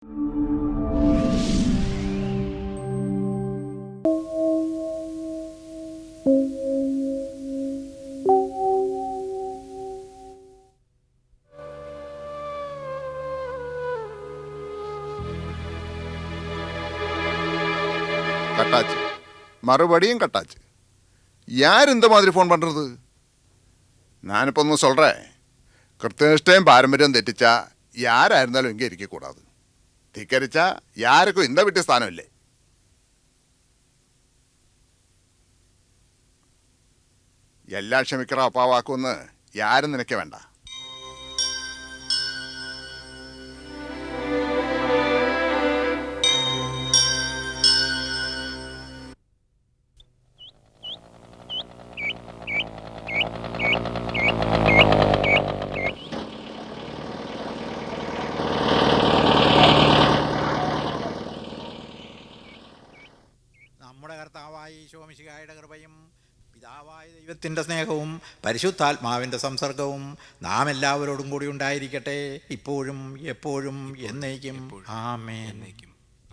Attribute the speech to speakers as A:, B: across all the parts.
A: கட்டாச்சு, மறுபடியும் கட்டாச்சு. யார் இந்த மாதிரி ஃபோன் பண்ணுறது? ഞാനിപ്പോൾ ഒന്ന് சொல்கிறேன், കൃത്യനിഷ്ഠയും പാരമ്പര്യവും തെറ്റിച്ചാൽ யாராயிருந்தாலும் இங்கே இருக்கக்கூடாது. ധിക്കരിച്ചാൽ யாருக்கும் இந்த வீட்டு സ്ഥാനം ഇല്ലേ. എല്ലാം ക്ഷമിക്കറ അപ്പാവാക്കുമെന്ന് யாரும் നിനക്ക് വേണ്ട.
B: ഈശോമിശിഹായുടെ കൃപയും പിതാവായ ദൈവത്തിൻ്റെ സ്നേഹവും പരിശുദ്ധാത്മാവിൻ്റെ സംസർഗവും നാം എല്ലാവരോടും കൂടി ഉണ്ടായിരിക്കട്ടെ, ഇപ്പോഴും എപ്പോഴും എന്നേക്കും. ആമേൻ.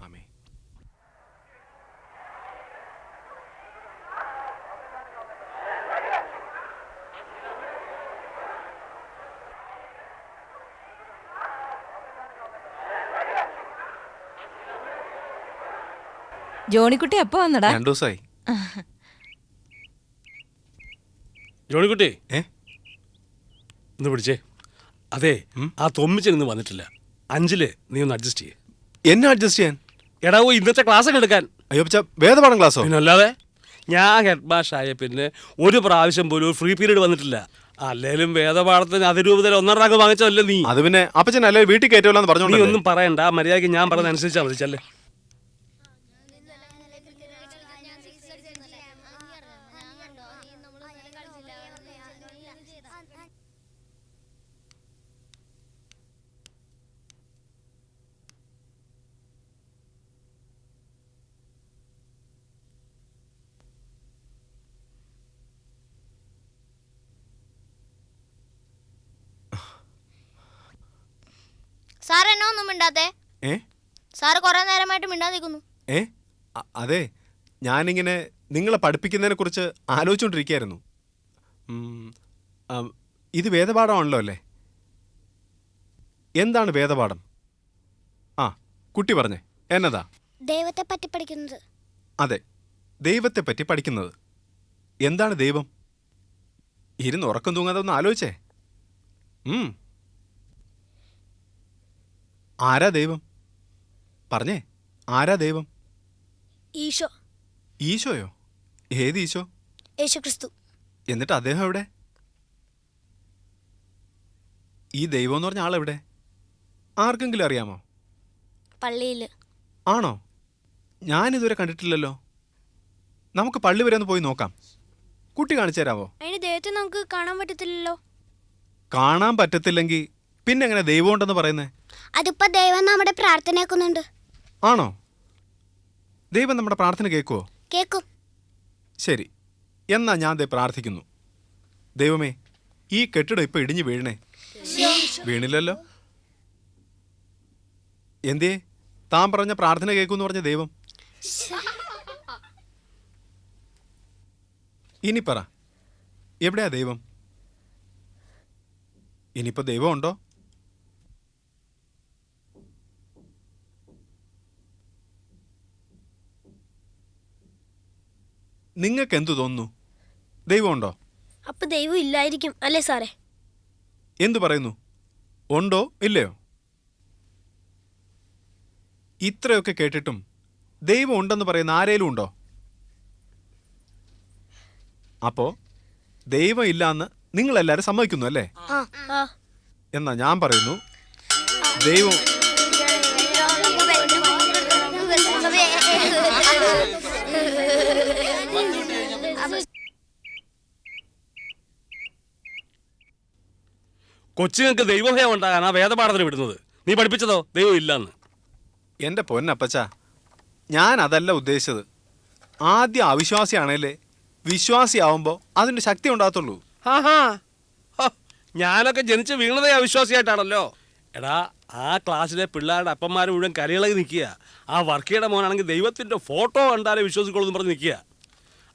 C: ആമേൻ.
D: ജോണിക്കുട്ടി എപ്പോ വന്നടാ?
C: 2 ദിവസമായി.
E: ജോണിക്കുട്ടി ഒന്ന് പിടിച്ചേ. അതെ, ആ തൊമ്മിച്ചൻ വന്നിട്ടില്ല. 5 നീ ഒന്ന് അഡ്ജസ്റ്റ് ചെയ്യേ.
C: എന്നെ അഡ്ജസ്റ്റ് ചെയ്യാൻ?
E: എടാ, ഇന്നത്തെ ക്ലാസ് ഒക്കെ എടുക്കാൻ.
C: അയ്യോ വേദപാഠം ക്ലാസ്സോ?
E: പിന്നല്ലാതെ. ഞാൻ ഹെഡ് മാഷായ പിന്നെ ഒരു പ്രാവശ്യം പോലും ഫ്രീ പീരീഡ് വന്നിട്ടില്ല. അല്ലേലും വേദപാഠത്തിന് അതിരൂപതയിൽ 1.5 റാങ്ക് വാങ്ങിച്ചല്ലേ നീ.
C: അത് പിന്നെ അപ്പച്ചൻ അല്ലെ വീട്ടിൽ കയറ്റുമല്ലോ പറഞ്ഞു.
E: നീ ഒന്നും പറയണ്ട, മര്യാദയ്ക്ക് ഞാൻ പറഞ്ഞ അനുസരിച്ചാ മതിച്ചല്ലേ.
F: സാർ എന്നോ ഒന്നും മിണ്ടാത്തെ? സാറ് കുറെ നേരമായിട്ട് മിണ്ടാതെ നിൽക്കുന്നു.
C: അതെ, ഞാനിങ്ങനെ നിങ്ങളെ പഠിപ്പിക്കുന്നതിനെ കുറിച്ച് ആലോചിച്ചുകൊണ്ടിരിക്കുകയായിരുന്നു. ഇത് വേദപാഠമാണല്ലോ അല്ലേ? എന്താണ് വേദപാഠം? കുട്ടി പറഞ്ഞേ, എന്നതാ?
F: ദൈവത്തെ പറ്റി പഠിക്കുന്നത്.
C: അതെ, ദൈവത്തെ പറ്റി പഠിക്കുന്നത്. എന്താണ് ദൈവം? ഇരുന്ന് ഉറക്കം തൂങ്ങാതെ ഒന്ന് ആലോചിച്ചേ. ആരാ ദൈവം? പറഞ്ഞേ, ആരാ ദൈവം?
F: ഈശോ.
C: ഈശോയോ? ഏത് ഈശോ?
F: യേശുക്രിസ്തു.
C: എന്നിട്ട് അദ്ദേഹം എവിടെ? ഈ ദൈവം എന്ന് പറഞ്ഞ ആളെവിടെ? ആർക്കെങ്കിലും അറിയാമോ?
F: പള്ളിയിൽ.
C: ആണോ? ഞാനിതുവരെ കണ്ടിട്ടില്ലല്ലോ. നമുക്ക് പള്ളി വരെ ഒന്ന് പോയി നോക്കാം. കുട്ടി കാണിച്ചു തരാമോ?
F: അതിന് ദൈവത്തെ നമുക്ക് കാണാൻ പറ്റത്തില്ലല്ലോ.
C: കാണാൻ പറ്റത്തില്ലെങ്കിൽ പിന്നെ എങ്ങനെ ദൈവം ഉണ്ടെന്ന് പറയുന്നേ?
F: അതിപ്പോ ദൈവം നമ്മുടെ പ്രാർത്ഥന കേൾക്കുന്നുണ്ട്.
C: ആണോ? ദൈവം നമ്മുടെ പ്രാർത്ഥന കേൾക്കുവോ?
F: കേൾക്കും.
C: ശരി, എന്നാ ഞാൻ ദേ പ്രാർത്ഥിക്കുന്നു. ദൈവമേ, ഈ കെട്ടിടം ഇപ്പൊ ഇടിഞ്ഞു വീഴണേ. വീണില്ലല്ലോ. എന്തേ താൻ പറഞ്ഞ പ്രാർത്ഥന കേൾക്കൂന്ന് പറഞ്ഞ ദൈവം? ഇനി പറ, എവിടെയാ ദൈവം? ഇനിയിപ്പോ ദൈവം ഉണ്ടോ? നിങ്ങൾക്ക് എന്തു തോന്നുന്നു? ദൈവമുണ്ടോ?
F: അപ്പൊ ദൈവം ഇല്ലായിരിക്കും അല്ലേ സാറേ?
C: എന്തു പറയുന്നു? ഉണ്ടോ ഇല്ലയോ? ഇത്രയൊക്കെ കേട്ടിട്ടും ദൈവം ഉണ്ടെന്ന് പറയുന്ന ആരേലും ഉണ്ടോ? അപ്പോ ദൈവം ഇല്ലാന്ന് നിങ്ങളെല്ലാരും സമ്മതിക്കുന്നു അല്ലേ? എന്നാ ഞാൻ പറയുന്നു, ദൈവം
E: കൊച്ചുങ്ങൾക്ക് ദൈവഭയം ഉണ്ടാകാൻ ആ വേദപാഠത്തിന് വിടുന്നത്. നീ പഠിപ്പിച്ചതോ ദൈവം ഇല്ലാന്ന്?
C: എൻ്റെ പൊന്നപ്പച്ച, ഞാൻ അതല്ല ഉദ്ദേശിച്ചത്. ആദ്യം അവിശ്വാസിയാണേലേ വിശ്വാസിയാവുമ്പോൾ അതിൻ്റെ ശക്തി ഉണ്ടാകത്തുള്ളൂ.
E: ഞാനൊക്കെ ജനിച്ച് വീണതേ അവിശ്വാസിയായിട്ടാണല്ലോ. എടാ, ആ ക്ലാസ്സിലെ പിള്ളേരുടെ അപ്പന്മാർ മുഴുവൻ കലികളൊക്കെ നിൽക്കുക. ആ വർക്കിയുടെ മോനാണെങ്കിൽ ദൈവത്തിൻ്റെ ഫോട്ടോ കണ്ടാലേ വിശ്വസിക്കുള്ളൂ എന്ന് പറഞ്ഞ് നിൽക്കുക.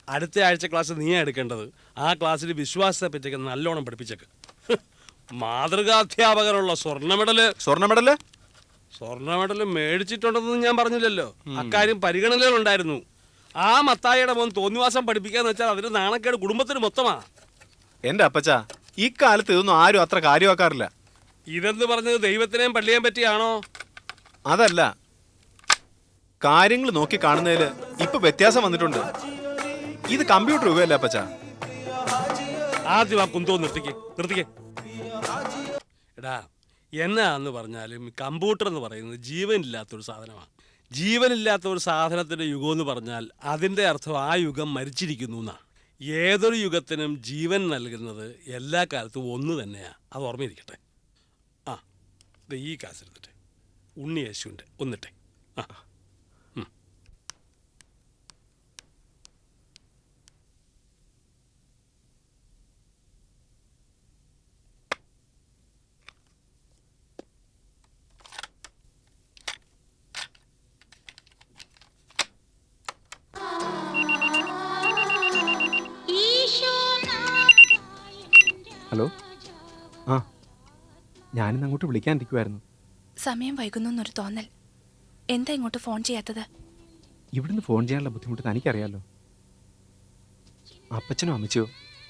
E: അടുത്ത ആഴ്ച ക്ലാസ് നീയാ എടുക്കേണ്ടത്. ആ ക്ലാസ്സിൽ വിശ്വാസത്തെ പറ്റിയൊക്കെ നല്ലോണം പഠിപ്പിച്ചേക്ക്. മാതൃകാധ്യാപകരുള്ള സ്വർണ്ണ മെഡല് മേടിച്ചിട്ടുണ്ടെന്ന് ഞാൻ പറഞ്ഞില്ലല്ലോ. അക്കാര്യം പരിഗണനയിലുണ്ടായിരുന്നു. ആ മത്തായിയുടെ മോൻ തോന്നിവാസം പഠിപ്പിക്കാന്ന് വെച്ചാൽ അതിന് നാണക്കേട് കുടുംബത്തിന് മൊത്തമാ.
C: എന്റെ അപ്പച്ച, ഈ കാലത്ത് ഇതൊന്നും ആരും അത്ര കാര്യമാക്കാറില്ല.
E: ഇതെന്ന് പറഞ്ഞത് ദൈവത്തിനെയും പള്ളിയേയും പറ്റിയാണോ?
C: അതല്ല, കാര്യങ്ങൾ നോക്കി കാണുന്നതിൽ ഇപ്പൊ വ്യത്യാസം വന്നിട്ടുണ്ട്. ഇത് കമ്പ്യൂട്ടർ യുഗമല്ലേ അപ്പച്ച?
E: ആദ്യം ആ കുന്തോ നിർത്തിക്കേ. എടാ, എന്നാന്ന് പറഞ്ഞാലും കമ്പ്യൂട്ടർ എന്ന് പറയുന്നത് ജീവനില്ലാത്തൊരു സാധനമാണ്. ജീവനില്ലാത്ത ഒരു സാധനത്തിൻ്റെ യുഗം എന്ന് പറഞ്ഞാൽ അതിൻ്റെ അർത്ഥം ആ യുഗം മരിച്ചിരിക്കുന്നു എന്നാണ്. ഏതൊരു യുഗത്തിനും ജീവൻ നൽകുന്നത് എല്ലാ കാലത്തും ഒന്ന് തന്നെയാണ്. അത് ഓർമ്മയിരിക്കട്ടെ. ആ, ഇത് ഈ കാശെടുത്തിട്ടെ. ഉണ്ണി യേശുവിൻ്റെ ഒന്നിട്ടെ. ആ,
C: ഹലോ. ആ, ഞാനിന്ന് അങ്ങോട്ട് വിളിക്കാനിരിക്കുമായിരുന്നു.
D: സമയം വൈകുന്നു എന്നൊരു തോന്നൽ. എന്താ ഇങ്ങോട്ട് ഫോൺ ചെയ്യാത്തത്?
C: ഇവിടുന്ന് ഫോൺ ചെയ്യാനുള്ള ബുദ്ധിമുട്ട് തനിക്കറിയാലോ. അപ്പച്ചനോ അമ്മച്ചോ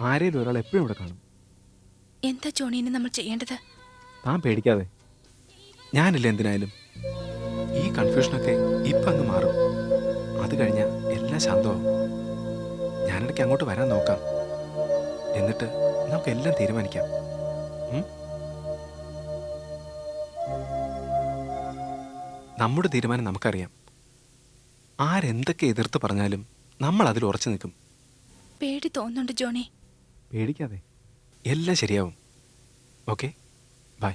C: ആരേലും ഒരാൾ എപ്പോഴും ഇവിടെ കാണും.
D: എന്താ ജോണീനെ നമ്മൾ ചെയ്യേണ്ടത്?
C: താൻ പേടിക്കാതെ, ഞാനില്ല എന്തിനായാലും. ഈ കൺഫ്യൂഷനൊക്കെ ഇപ്പം അങ്ങ് മാറും. അത് കഴിഞ്ഞാൽ എല്ലാം ശാന്തമാവും. ഞാനിടയ്ക്ക് അങ്ങോട്ട് വരാൻ നോക്കാം. എന്നിട്ട് നമുക്കെല്ലാം തീരുമാനിക്കാം. നമ്മുടെ തീരുമാനം നമുക്കറിയാം. ആരെന്തൊക്കെ എതിർത്ത് പറഞ്ഞാലും നമ്മൾ അതിൽ ഉറച്ചു നിൽക്കും.
D: പേടി തോന്നുന്നുണ്ട് ജോണി.
C: പേടിക്കാതെ, എല്ലാം ശരിയാവും. Okay, by.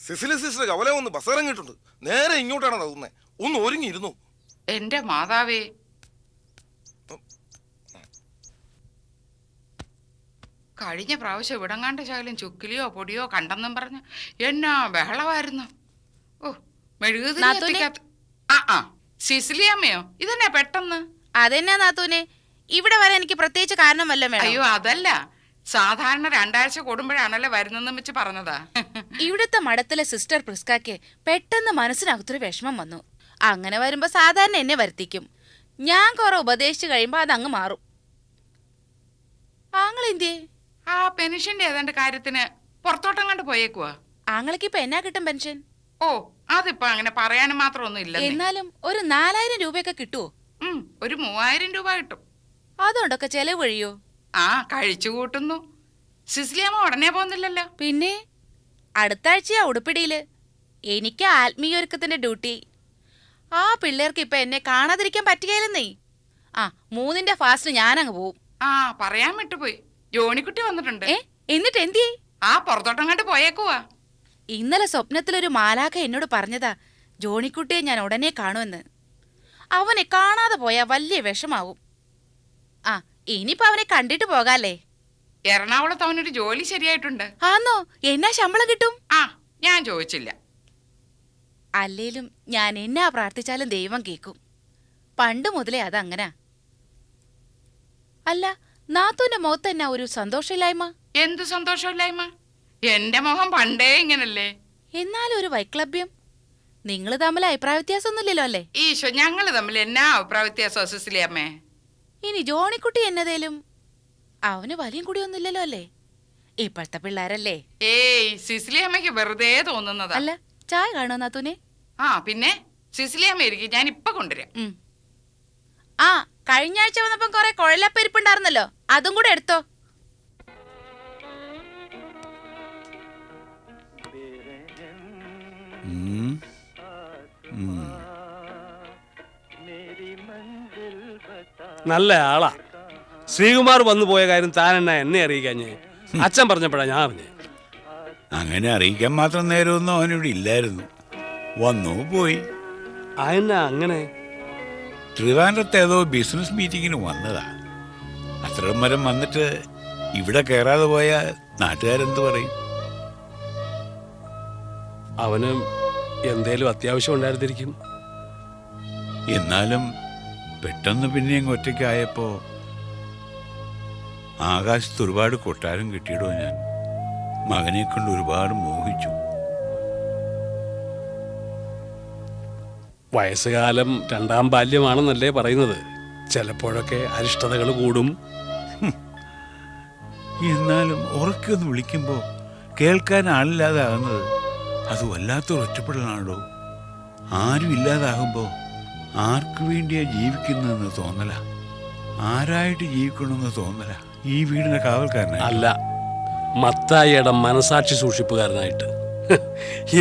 G: സിസിലി സിസ്റ്റർ കവല ഒന്ന് ബസ് ഇറങ്ങിയിട്ടുണ്ട്. നേരെ ഇങ്ങോട്ടാണ് തോന്നുന്നത്. ഒന്ന് ഒരുങ്ങിയിരുന്നു.
H: എന്റെ മാതാവേ, കഴിഞ്ഞ പ്രാവശ്യം ഇവിടങ്ങാണ്ട് ശകലം ചുക്കിലിയോ പൊടിയോ കണ്ടെന്നും പറഞ്ഞ് എന്നാ ബഹളമായിരുന്നു. ഓ, മെഴുകുതിരി. ആ സിസിലി അമ്മയോ? ഇതെന്നാ പെട്ടെന്ന്?
I: അതെന്നാ നാത്തൂനെ, ഇവിടെ വരാൻ എനിക്ക് പ്രത്യേകിച്ച് കാരണം വല്ലതും വേണോ?
H: അയ്യോ അതല്ല, സാധാരണ 2 ആഴ്ച കൂടുമ്പോഴാണല്ലോ വരുന്നെന്നും വെച്ച് പറഞ്ഞതാ.
I: ഇവിടുത്തെ മഠത്തിലെ സിസ്റ്റർ പ്രിസ്കാക്ക് പെട്ടെന്ന് മനസ്സിനകത്തൊരു വിഷമം വന്നു. അങ്ങനെ വരുമ്പോ സാധാരണ എന്നെ വരുത്തിക്കും. ഞാൻ കുറെ ഉപദേശിച്ചു കഴിയുമ്പോ അതങ്ങ് മാറും. ആങ്ങളെന്തിയേ?
H: ആ പെൻഷന്റെ ഏതാണ്ട് കാര്യത്തിന് പുറത്തോട്ടം കണ്ട് പോയേക്കുവാ.
I: ആങ്ങൾക്ക് ഇപ്പൊ എന്നാ കിട്ടും പെൻഷൻ?
H: ഓ, അതിപ്പോ അങ്ങനെ പറയാനും മാത്രമൊന്നും ഇല്ല.
I: എന്നാലും ഒരു 4000 രൂപയൊക്കെ കിട്ടുവോ?
H: ഒരു 3000 രൂപ കിട്ടും.
I: അതുകൊണ്ടൊക്കെ ചെലവ് കഴിയോ?
H: ആ, കഴിച്ചു കൂട്ടുന്നു. സിസിലിയമ്മ ഉടനെ പോകുന്നില്ലല്ലോ.
I: പിന്നെ അടുത്ത ആഴ്ചയാ ഉടുപ്പിടിയില്. എനിക്ക് ആത്മീയൊരുക്കത്തിന്റെ ഡ്യൂട്ടി. ആ പിള്ളേർക്ക് ഇപ്പൊ എന്നെ കാണാതിരിക്കാൻ പറ്റുകയില്ലെന്നേ. ആ 3ന്റെ ഫാസ്റ്റ് ഞാനങ്ങ് പോവും.
H: ആ, പറയാൻ വിട്ടുപോയി. ജോണിക്കുട്ടി വന്നിട്ടുണ്ട്.
I: എന്നിട്ട് എന്തിയേ?
H: ആ പുറത്തോട്ടം കണ്ട് പോയേക്കുവാ.
I: ഇന്നലെ സ്വപ്നത്തിലൊരു മാലാഖ എന്നോട് പറഞ്ഞതാ ജോണിക്കുട്ടിയെ ഞാൻ ഉടനെ കാണുമെന്ന്. അവനെ കാണാതെ പോയാ വലിയ വിഷമാവും. ആ, ഇനിയിപ്പോ അവനെ കണ്ടിട്ട് പോകാല്ലേ.
H: എറണാകുളത്ത് അവനൊരു ജോലി ശരിയായിട്ടുണ്ട്.
I: ആന്നോ? എന്നാ ശമ്പളം കിട്ടും?
H: ആ, ഞാൻ ചോദിച്ചില്ല.
I: അല്ലേലും ഞാൻ എന്നാ പ്രാർത്ഥിച്ചാലും ദൈവം കേൾക്കും. പണ്ട് മുതലേ അതങ്ങനാ. അല്ല, നാത്തൂന്റെ മുഖത്ത് എന്നാ ഒരു സന്തോഷമില്ലായ്മ?
H: എന്തു സന്തോഷമില്ലായ്മ? എന്റെ മുഖം പണ്ടേ ഇങ്ങനല്ലേ.
I: എന്നാലും ഒരു വൈക്ലഭ്യം. നിങ്ങൾ തമ്മിൽ അഭിപ്രായ വ്യത്യാസമൊന്നുമില്ലല്ലോ അല്ലേ?
H: ഈശോ, ഞങ്ങള് തമ്മിൽ എന്നാ അഭിപ്രായ വ്യത്യാസം സിസിലിയമ്മേ?
I: ഇനി ജോണിക്കുട്ടി എന്നതേലും അവന് വലിയ കൂടിയൊന്നുമില്ലല്ലോ അല്ലേ? ഇപ്പോഴത്തെ പിള്ളേരല്ലേ.
H: ഏയ്, സിസിലിയമ്മയ്ക്ക് വെറുതെ തോന്നുന്നതാ.
I: അല്ല, ചായ കാണോ നാത്തൂനെ?
H: ആ, പിന്നെ സിസിലിയമ്മ ഇരിക്കും, ഞാൻ ഇപ്പൊ കൊണ്ടുവരാം.
I: ആ, കഴിഞ്ഞ ആഴ്ച വന്നപ്പം കുറെ കുഴലപ്പരിപ്പുണ്ടായിരുന്നല്ലോ, അതും കൂടെ എടുത്തോ.
E: നല്ല ആളാ. ശ്രീകുമാർ വന്നു പോയ കാര്യം താൻ എന്നെ അറിയിക്കാഞ്ഞേ? അച്ഛൻ പറഞ്ഞപ്പോഴാ ഞാൻ അറിഞ്ഞേ.
J: അങ്ങനെ അറിയിക്കാൻ മാത്രം നേരമൊന്നും അവനിവിടെ ഇല്ലായിരുന്നു. വന്നു പോയി.
E: അതെന്നാ അങ്ങനെ?
J: ട്രിവാൻഡ്രത്ത് ഏതോ ബിസിനസ് മീറ്റിങ്ങിന് വന്നതാ. അത്രയും വരം വന്നിട്ട് ഇവിടെ കയറാതെ പോയാൽ നാട്ടുകാരെന്ത് പറയും?
E: അവന് എന്തേലും അത്യാവശ്യം ഉണ്ടായിരുന്നിരിക്കും.
J: എന്നാലും പെട്ടെന്ന് പിന്നെ അങ്ങ് ഒറ്റയ്ക്കായപ്പോ ആകാശത്ത് ഒരുപാട് കൊട്ടാരം കിട്ടിയിടോ. ഞാൻ മകനെ കൊണ്ട് ഒരുപാട് മോഹിച്ചു.
E: വയസ്സുകാലം രണ്ടാം ബാല്യമാണെന്നല്ലേ പറയുന്നത്. ചിലപ്പോഴൊക്കെ അരിഷ്ടതകൾ കൂടും.
J: എന്നാലും ഉറക്കൊന്ന് വിളിക്കുമ്പോൾ കേൾക്കാൻ ആളില്ലാതെ ആകുന്നത് അത് വല്ലാത്തൊരു ഒറ്റപ്പെടലാണോ. ആരും ഇല്ലാതാകുമ്പോൾ ആർക്കു വേണ്ടിയാ ജീവിക്കുന്നതെന്ന് തോന്നല, ആരായിട്ട് ജീവിക്കണമെന്ന് തോന്നല. ഈ വീടിന്റെ കാവൽക്കാരനായി
E: അല്ല, മത്തായിയുടെ മനസാക്ഷി സൂക്ഷിപ്പുകാരനായിട്ട്.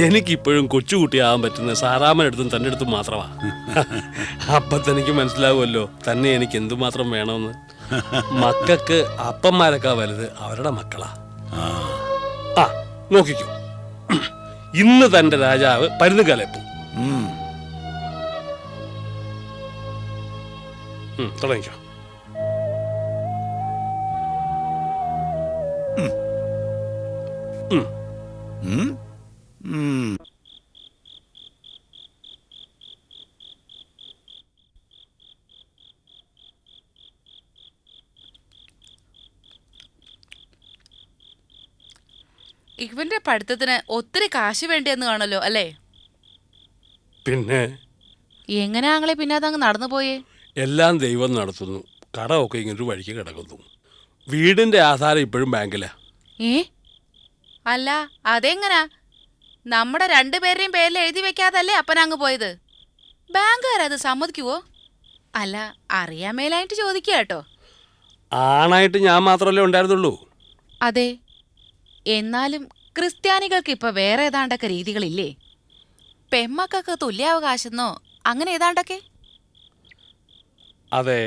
E: എനിക്കിപ്പോഴും കൊച്ചുകുട്ടിയാകാൻ പറ്റുന്ന സാറാമ്മനടുത്തും തൻ്റെ അടുത്തും മാത്രമാണ്. അപ്പം തനിക്ക് മനസ്സിലാവുമല്ലോ തന്നെ എനിക്ക് എന്തുമാത്രം വേണമെന്ന്. മക്കൾക്ക് അപ്പന്മാരൊക്കെ വലുത് അവരുടെ മക്കളാ. ആ നോക്കിക്കോ, ഇന്ന് തൻ്റെ രാജാവ് പരുന്നുകാലപ്പോ. തുടങ്ങിക്കോ.
I: ഇവന്റെ പഠിത്തത്തിന് ഒത്തിരി കാശ് വേണ്ടിയെന്ന് കാണല്ലോ അല്ലേ?
E: പിന്നെ
I: എങ്ങനെ ആങ്ങളെ പിന്നെ അതങ്ങ് നടന്നു പോയേ?
E: എല്ലാം ദൈവം നടത്തുന്നു. കടമൊക്കെ ഇങ്ങനൊരു വഴിക്ക് കിടക്കുന്നു. വീടിന്റെ ആധാരം ഇപ്പോഴും ബാങ്കിലാ.
I: അല്ല അതെങ്ങനാ? നമ്മുടെ രണ്ടുപേരുടെയും പേരിൽ എഴുതി വെക്കാതല്ലേ അപ്പനങ്ങ് പോയത്? ബാങ്കുകാരത് സമ്മതിക്കുവോ? അല്ല അറിയാൻ മേലായിട്ട് ചോദിക്കുക കേട്ടോ.
E: ആണായിട്ട് ഞാൻ മാത്രമല്ലേ ഉണ്ടായിരുന്നുള്ളൂ.
I: അതെ, എന്നാലും ക്രിസ്ത്യാനികൾക്ക് ഇപ്പൊ വേറെ ഏതാണ്ടൊക്കെ രീതികളില്ലേ? പെമ്മക്കൊക്കെ തുല്യാവകാശെന്നോ അങ്ങനെ ഏതാണ്ടൊക്കെ.
E: അതെ,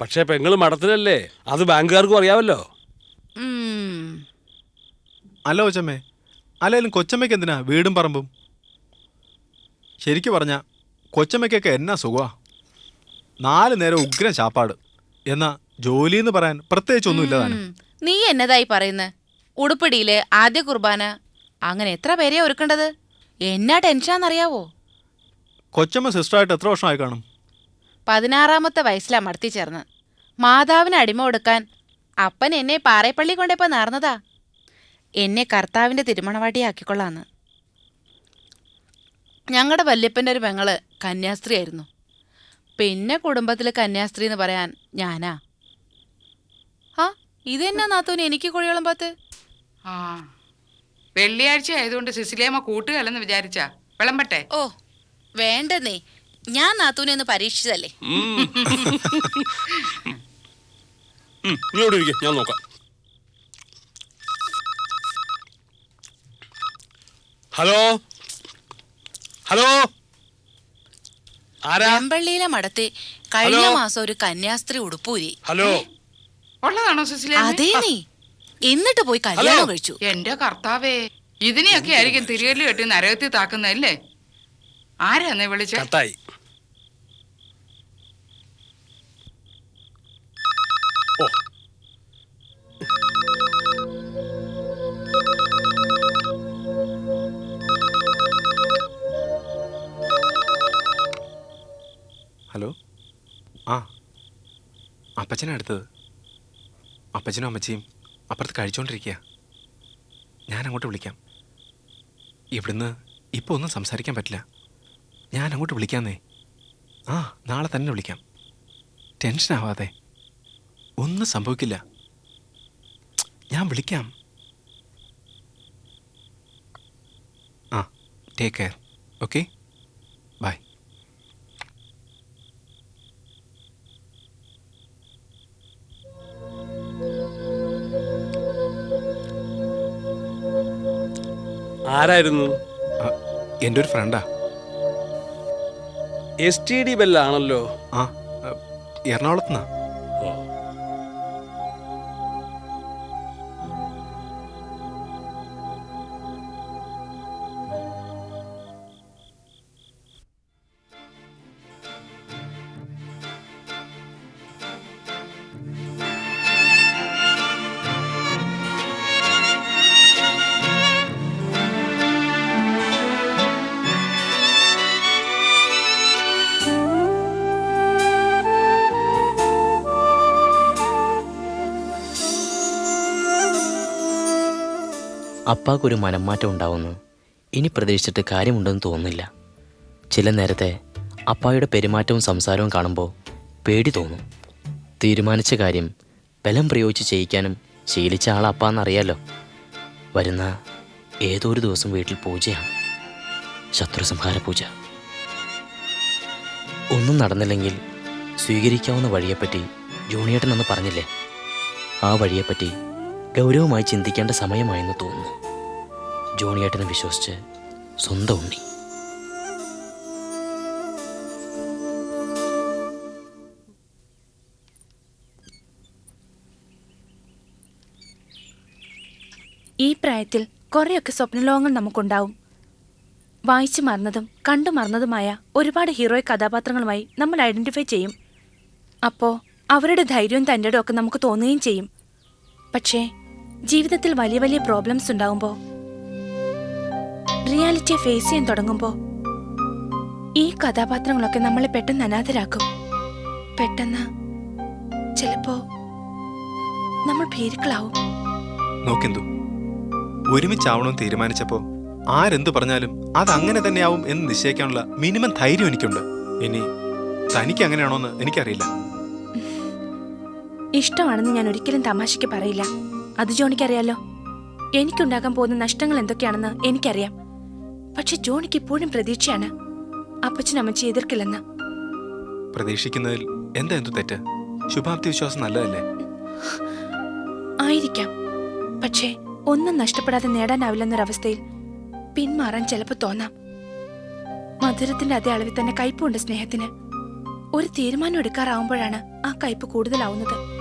E: പക്ഷേ പെങ്ങള് മഠത്തിലല്ലേ, അത് ബാങ്കുകാർക്കും അറിയാമല്ലോ.
C: അല്ല കൊച്ചമ്മേ, അല്ലെങ്കിലും കൊച്ചമ്മയ്ക്ക് എന്തിനാ വീടും പറമ്പും? ശരിക്കു പറഞ്ഞ കൊച്ചമ്മയ്ക്കൊക്കെ എന്നാ സുഖമാ. 4 നേരം ഉഗ്രം ചാപ്പാട്. എന്നാ ജോലിന്ന് പറയാൻ പ്രത്യേകിച്ചൊന്നും ഇല്ലതാണ്.
I: നീ എന്നതായി പറയുന്നത്? ഉടുപ്പിടിയില് ആദ്യ കുർബാന അങ്ങനെ എത്ര പേരെയാ ഒരുക്കേണ്ടത്? എന്നാ ടെൻഷാന്നറിയാവോ?
C: കൊച്ചമ്മ സിസ്റ്ററായിട്ട് എത്ര വർഷമായി കാണും?
I: 16-ാമത്തെ വയസ്സിലാ മടത്തി ചേർന്ന്. മാതാവിന് അടിമ കൊടുക്കാൻ അപ്പൻ എന്നെ പാറേപ്പള്ളി കൊണ്ടേപ്പോ നേർന്നതാ. എന്നെ കർത്താവിന്റെ തിരുമണവാട്ടിയാക്കിക്കൊള്ളാന്ന്. ഞങ്ങളുടെ വല്യപ്പൻ്റെ ഒരു പെങ്ങള് കന്യാസ്ത്രീ ആയിരുന്നു. പിന്നെ കുടുംബത്തിൽ കന്യാസ്ത്രീ എന്ന് പറയാൻ ഞാനാ. ആ ഇതെന്നാ നാത്തൂന് എനിക്ക് കുഴിയോളം പാത്ത്?
H: ആ വെള്ളിയാഴ്ച ആയതുകൊണ്ട് സിസിലിയമ്മ കൂട്ടുകല്ലെന്ന് വിചാരിച്ചാ വിളമ്പട്ടെ?
I: ഓ വേണ്ടെന്നേ, ഞാൻ നാത്തൂനെ ഒന്ന് പരീക്ഷിച്ചതല്ലേ.
E: ഞാൻ നോക്കാം. ഹലോ ഹലോ, ആരാ?
I: വെമ്പള്ളിയിലെ മടത്തെ കഴിഞ്ഞ മാസം ഒരു കന്യാസ്ത്രീ ഉടുപ്പൂരി.
E: ഹലോ,
H: ഉള്ളതാണോ സിസിലിയമ്മ?
I: അതേ നീ എന്നിട്ട് പോയി കല്യാണം കഴിച്ചു.
H: എന്റെ കർത്താവേ, ഇതിനെയൊക്കെ ആയിരിക്കും തിരികല്ല് കെട്ടി നരകത്തിൽ താക്കുന്നതല്ലേ? ആരാന്നേ വിളിച്ച?
E: കട്ടായി. ഓ
C: ഹലോ. ആ അപ്പച്ചനാ അടുത്തത്. അപ്പച്ചനും അമ്മച്ചിയും അപ്പുറത്ത് കഴിച്ചുകൊണ്ടിരിക്കുക. ഞാൻ അങ്ങോട്ട് വിളിക്കാം. ഇവിടുന്ന് ഇപ്പോൾ ഒന്നും സംസാരിക്കാൻ പറ്റില്ല. ഞാൻ അങ്ങോട്ട് വിളിക്കാന്നേ. ആ നാളെ തന്നെ വിളിക്കാം. ടെൻഷനാവാതെ, ഒന്നും സംഭവിക്കില്ല. ഞാൻ വിളിക്കാം. ആ ടേക്ക് കെയർ. Okay, by.
E: ആരായിരുന്നു?
C: എൻ്റെ ഒരു ഫ്രണ്ടാ.
E: STD ബെല്ലാണല്ലോ.
C: ആ എറണാകുളത്തുനിന്നാ.
K: അപ്പാക്കൊരു മനംമാറ്റം ഉണ്ടാവുമെന്ന് ഇനി പ്രതീക്ഷിച്ചിട്ട് കാര്യമുണ്ടെന്ന് തോന്നുന്നില്ല. ചില നേരത്തെ അപ്പായുടെ പെരുമാറ്റവും സംസാരവും കാണുമ്പോൾ പേടി തോന്നും. തീരുമാനിച്ച കാര്യം ബലം പ്രയോഗിച്ച് ചെയ്യിക്കാനും ശീലിച്ച ആൾ അപ്പാന്നറിയാലോ. വരുന്ന ഏതോ ഒരു ദിവസം വീട്ടിൽ പൂജയാണ്, ശത്രുസംഹാര പൂജ. ഒന്നും നടന്നില്ലെങ്കിൽ സ്വീകരിക്കാവുന്ന വഴിയെപ്പറ്റി ജോണിയേട്ടൻ അന്ന് പറഞ്ഞില്ലേ, ആ വഴിയെപ്പറ്റി ഗൗരവമായി ചിന്തിക്കേണ്ട സമയമായെന്ന് തോന്നുന്നു. ജോണിയേട്ടനെ വിശ്വസിച്ച് സ്വന്തം ഉണ്ണി.
D: ഈ പ്രായത്തിൽ കുറേയൊക്കെ സ്വപ്നലോകങ്ങൾ നമുക്കുണ്ടാവും. വായിച്ചു മറന്നതും കണ്ടു മറന്നതുമായ ഒരുപാട് ഹീറോയിക് കഥാപാത്രങ്ങളുമായി നമ്മൾ ഐഡന്റിഫൈ ചെയ്യും. അപ്പോൾ അവരുടെ ധൈര്യവും തൻ്റെയും ഒക്കെ നമുക്ക് തോന്നുകയും ചെയ്യും. പക്ഷേ ജീവിതത്തിൽ വലിയ വലിയ പ്രോബ്ലംസ് ഉണ്ടാവുമ്പോൾ, റിയാലിറ്റിയെ ഫേസ് ചെയ്യാൻ തുടങ്ങുമ്പോൾ ഈ കഥാപാത്രങ്ങളൊക്കെ നമ്മളെ പെട്ടെന്ന് അനാഥരാക്കും. പെട്ടെന്ന് ചിലപ്പോ നമ്മൾ ഭീരുക്കളാവും.
C: നോക്കെന്തു ഒരുമിച്ചാവണമെന്ന് തീരുമാനിച്ചപ്പോൾ ആരെന്തു പറഞ്ഞാലും അത് അങ്ങനെ തന്നെയാവും എന്ന് നിശ്ചയിക്കാനുള്ള മിനിമം ധൈര്യം എനിക്കുണ്ട്. ഇനി തനിക്ക് അങ്ങനെയാണോന്ന് എനിക്കറിയില്ല.
D: ഇഷ്ടമാണെന്ന് ഞാൻ ഒരിക്കലും തമാശയ്ക്ക് പറയില്ല. അത് ജോണിക്കറിയാലോ. എനിക്കുണ്ടാകാൻ പോകുന്ന നഷ്ടങ്ങൾ എന്തൊക്കെയാണെന്ന് എനിക്കറിയാം. പക്ഷെ ജോണിക്ക് ഇപ്പോഴും പ്രതീക്ഷയാണ് അപ്പച്ചനും അമ്മച്ചി എതിർക്കില്ലെന്ന്.
C: പ്രതീക്ഷിക്കുന്നതിൽ എന്തു തെറ്റ്? ശുഭാപ്തി വിശ്വാസം നല്ലതല്ലേ?
D: ആയിരിക്കാം. പക്ഷേ ഒന്നും നഷ്ടപ്പെടാതെ നേടാനാവില്ലെന്നൊരവസ്ഥയിൽ പിന്മാറാൻ ചിലപ്പോൾ തോന്നാം. മധുരത്തിന്റെ അതേ അളവിൽ തന്നെ കയ്പുണ്ട് സ്നേഹത്തിന്. ഒരു തീരുമാനം എടുക്കാറാവുമ്പോഴാണ് ആ കയ്പ് കൂടുതലാവുന്നത്.